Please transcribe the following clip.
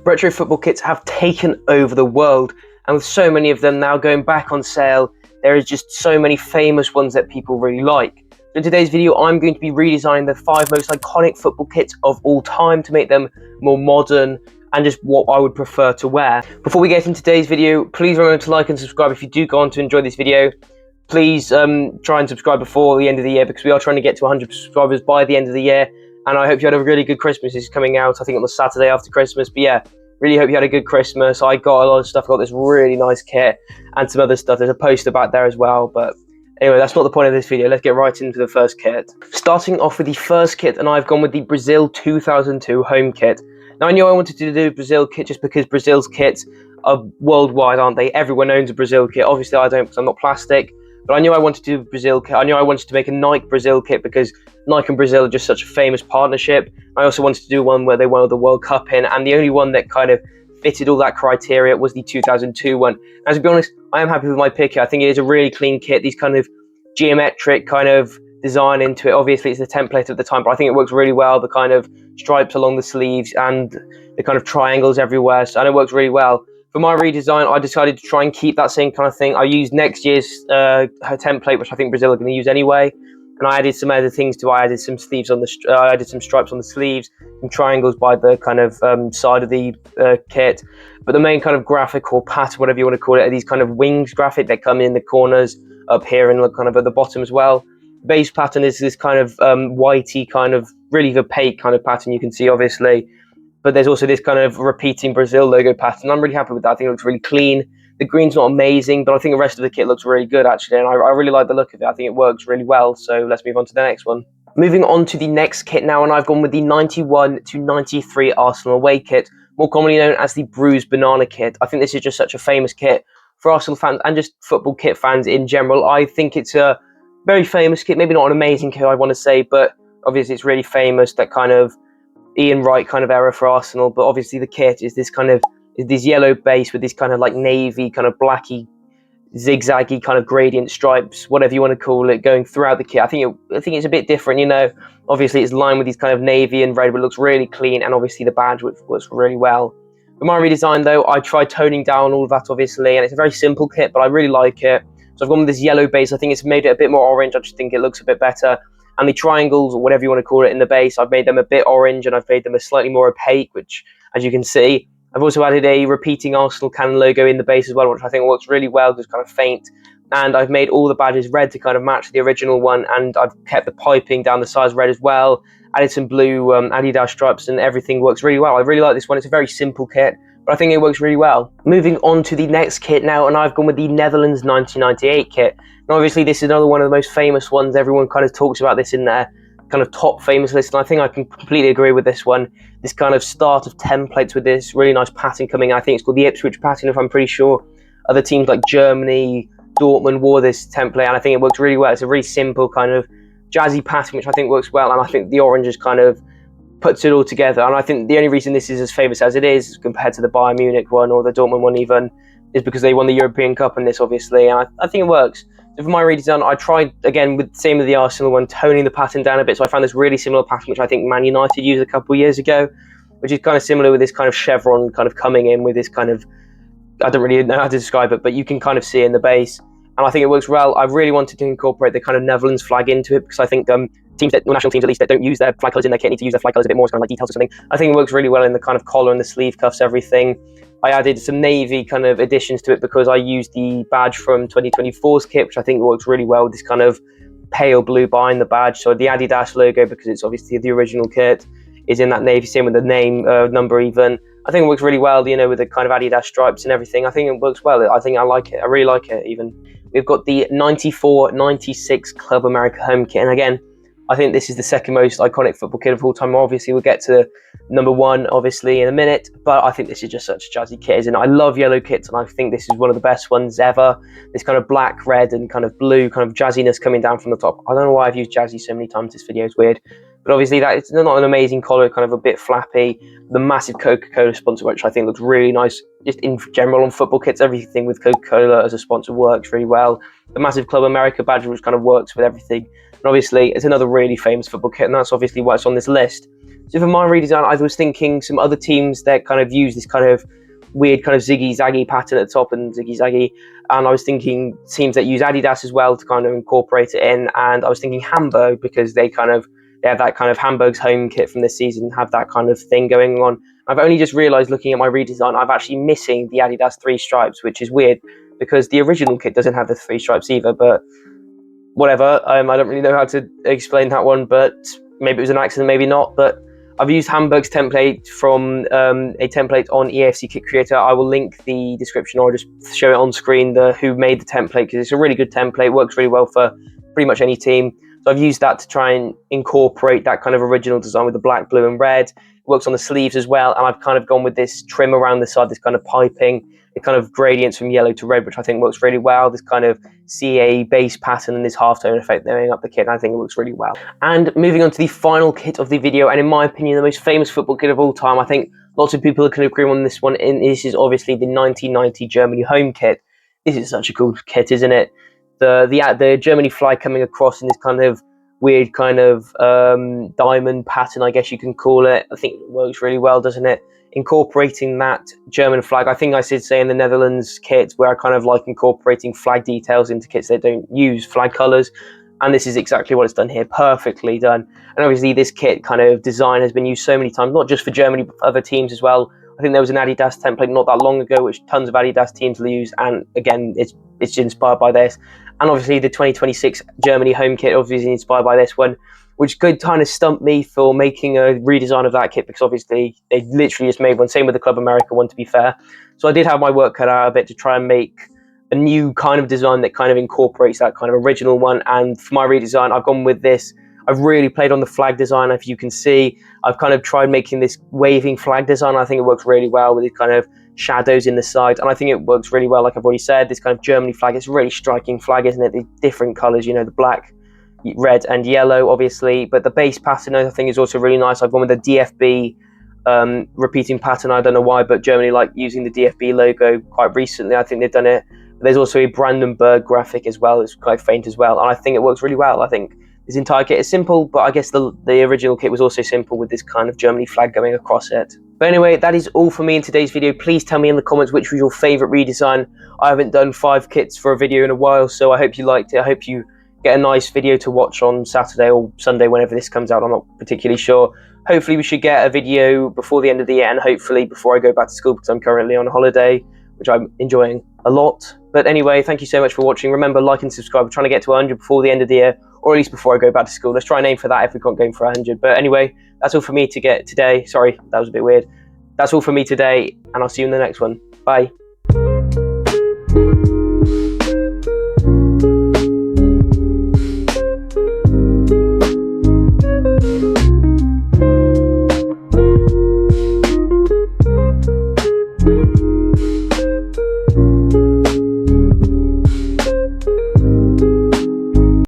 Retro football kits have taken over the world, and with so many of them now going back on sale, there is just so many famous ones that people really like. So in today's video, I'm going to be redesigning the 5 most iconic football kits of all time to make them more modern and just what I would prefer to wear. Before we get into today's video, please remember to like and subscribe if you do go on to enjoy this video. Please try and subscribe before the end of the year, because we are trying to get to 100 subscribers by the end of the year. And I hope you had a really good Christmas. This is coming out, I think, on the Saturday after Christmas. But yeah, really hope you had a good Christmas. I got a lot of stuff. I got this really nice kit and some other stuff. There's a poster back there as well. But anyway, that's not the point of this video. Let's get right into the first kit. Starting off with the first kit, and I've gone with the Brazil 2002 home kit. Now, I knew I wanted to do a Brazil kit just because Brazil's kits are worldwide, aren't they? Everyone owns a Brazil kit. Obviously, I don't, because I'm not plastic. But I knew I wanted to do a Brazil kit. I knew I wanted to make a Nike Brazil kit because Nike and Brazil are just such a famous partnership. I also wanted to do one where they won the World Cup in, and the only one that kind of fitted all that criteria was the 2002 one. And to be honest, I am happy with my pick here. I think it is a really clean kit. These kind of geometric kind of design into it. Obviously, it's the template at the time, but I think it works really well. The kind of stripes along the sleeves and the kind of triangles everywhere, and it works really well. For my redesign, I decided to try and keep that same kind of thing. I used next year's template, which I think Brazil are going to use anyway, and I added some other things too. I added some sleeves on the, I added some stripes on the sleeves, and triangles by the kind of side of the kit. But the main kind of graphic or pattern, whatever you want to call it, are these kind of wings graphic that come in the corners up here and look kind of at the bottom as well. The base pattern is this kind of whitey kind of really opaque kind of pattern you can see obviously. But there's also this kind of repeating Brazil logo pattern. I'm really happy with that. I think it looks really clean. The green's not amazing, but I think the rest of the kit looks really good actually, and I really like the look of it. I think it works really well, so let's move on to the next one. Moving on to the next kit now, and I've gone with the 91 to 93 Arsenal away kit, more commonly known as the bruised banana kit. I think this is just such a famous kit for Arsenal fans and just football kit fans in general. I think it's a very famous kit, maybe not an amazing kit I want to say, but obviously it's really famous, that kind of Ian Wright kind of era for Arsenal. But obviously the kit is this kind of this yellow base with this kind of like navy kind of blacky zigzaggy kind of gradient stripes, whatever you want to call it, going throughout the kit. I think it's a bit different, you know. Obviously it's lined with these kind of navy and red, but it looks really clean, and obviously the badge works really well. For my redesign though, I tried toning down all of that obviously, and it's a very simple kit, but I really like it. So I've gone with this yellow base. I think it's made it a bit more orange. I just think it looks a bit better. And the triangles, or whatever you want to call it, in the base, I've made them a bit orange, and I've made them a slightly more opaque, which, as you can see, I've also added a repeating Arsenal cannon logo in the base as well, which I think works really well, just kind of faint. And I've made all the badges red to kind of match the original one, and I've kept the piping down the sides red as well, added some blue Adidas stripes, and everything works really well. I really like this one. It's a very simple kit, but I think it works really well. Moving on to the next kit now, and I've gone with the Netherlands 1998 kit. And obviously this is another one of the most famous ones. Everyone kind of talks about this in their kind of top famous list, and I think I can completely agree with this one. This kind of start of templates with this really nice pattern coming. I think it's called the Ipswich pattern, if I'm pretty sure. Other teams like Germany, Dortmund wore this template, and I think it works really well. It's a really simple kind of jazzy pattern, which I think works well, and I think the orange is kind of puts it all together. And I think the only reason this is as famous as it is compared to the Bayern Munich one or the Dortmund one even is because they won the European Cup in this obviously, and I think it works. So for my redesign, I tried again with the same with the Arsenal one, toning the pattern down a bit. So I found this really similar pattern which I think Man United used a couple of years ago, which is kind of similar with this kind of chevron kind of coming in with this kind of, I don't really know how to describe it, but you can kind of see it in the base, and I think it works well. I really wanted to incorporate the kind of Netherlands flag into it, because I think teams that, national teams at least, that don't use their flag colours in their kit need to use their flag colours a bit more, kind of like details or something. I think it works really well in the kind of collar and the sleeve cuffs, everything. I added some navy kind of additions to it because I used the badge from 2024's kit, which I think works really well with this kind of pale blue behind the badge. So the Adidas logo, because it's obviously the original kit, is in that navy, same with the name number even. I think it works really well, you know, with the kind of Adidas stripes and everything. I think it works well. I think I like it. I really like it even. We've got the 94-96 Club America home kit, and again, I think this is the second most iconic football kit of all time. Obviously, we'll get to number one, obviously, in a minute. But I think this is just such a jazzy kit, isn't it? I love yellow kits, and I think this is one of the best ones ever. This kind of black, red, and kind of blue kind of jazziness coming down from the top. I don't know why I've used jazzy so many times. This video is weird. But obviously, that it's not an amazing collar, kind of a bit flappy. The massive Coca-Cola sponsor, which I think looks really nice. Just in general on football kits, everything with Coca-Cola as a sponsor works really well. The massive Club America badge, which kind of works with everything. And obviously, it's another really famous football kit, and that's obviously why it's on this list. So for my redesign, I was thinking some other teams that kind of use this kind of weird kind of ziggy-zaggy pattern at the top and ziggy-zaggy, and I was thinking teams that use Adidas as well to kind of incorporate it in, and I was thinking Hamburg because they have that kind of Hamburg's home kit from this season, have that kind of thing going on. I've only just realised looking at my redesign, I'm actually missing the Adidas 3 stripes, which is weird because the original kit doesn't have the 3 stripes either, but whatever. I don't really know how to explain that one, but maybe it was an accident, maybe not, but I've used Hamburg's template from a template on EAFC Kit Creator. I will link the description or just show it on screen, who made the template, because it's a really good template, works really well for pretty much any team. So I've used that to try and incorporate that kind of original design with the black, blue and red. It works on the sleeves as well, and I've kind of gone with this trim around the side, this kind of piping, it kind of gradients from yellow to red, which I think works really well. This kind of CA base pattern and this halftone effect going up the kit, I think it works really well. And moving on to the final kit of the video, and in my opinion, the most famous football kit of all time. I think lots of people can agree on this one, and this is obviously the 1990 Germany home kit. This is such a cool kit, isn't it? The Germany flag coming across in this kind of weird kind of diamond pattern, I guess you can call it. I think it works really well, doesn't it? Incorporating that German flag. I think I should say in the Netherlands kit where I kind of like incorporating flag details into kits that don't use flag colours, and this is exactly what it's done here, perfectly done. And obviously this kit kind of design has been used so many times, not just for Germany but for other teams as well. I think there was an Adidas template not that long ago which tons of Adidas teams will use, and again it's inspired by this. And obviously the 2026 Germany home kit obviously inspired by this one, which could kind of stump me for making a redesign of that kit because obviously they literally just made one. Same with the Club America one, to be fair. So I did have my work cut out a bit to try and make a new kind of design that kind of incorporates that kind of original one. And for my redesign, I've gone with this. I've really played on the flag design. If you can see, I've kind of tried making this waving flag design. I think it works really well with these kind of shadows in the side, and I think it works really well. Like I've already said, this kind of Germany flag, it's a really striking flag, isn't it? The different colors, you know, the black, red and yellow obviously, but the base pattern I think is also really nice. I've gone with the DFB repeating pattern. I don't know why, but Germany like using the DFB logo quite recently. I think they've done it. There's also a Brandenburg graphic as well. It's quite faint as well, and I think it works really well. I think this entire kit is simple, but I guess the original kit was also simple with this kind of Germany flag going across it. But anyway, that is all for me in today's video. Please tell me in the comments which was your favorite redesign. I haven't done 5 kits for a video in a while, so I hope you liked it. I hope you get a nice video to watch on Saturday or Sunday whenever this comes out. I'm not particularly sure. Hopefully we should get a video before the end of the year, and hopefully before I go back to school, because I'm currently on holiday, which I'm enjoying a lot. But anyway, thank you so much for watching. Remember, like and subscribe. We're trying to get to 100 before the end of the year, or at least before I go back to school. Let's try and aim for that if we can't go for 100. But anyway, that's all for me today. Sorry, that was a bit weird. That's all for me today, and I'll see you in the next one. Bye.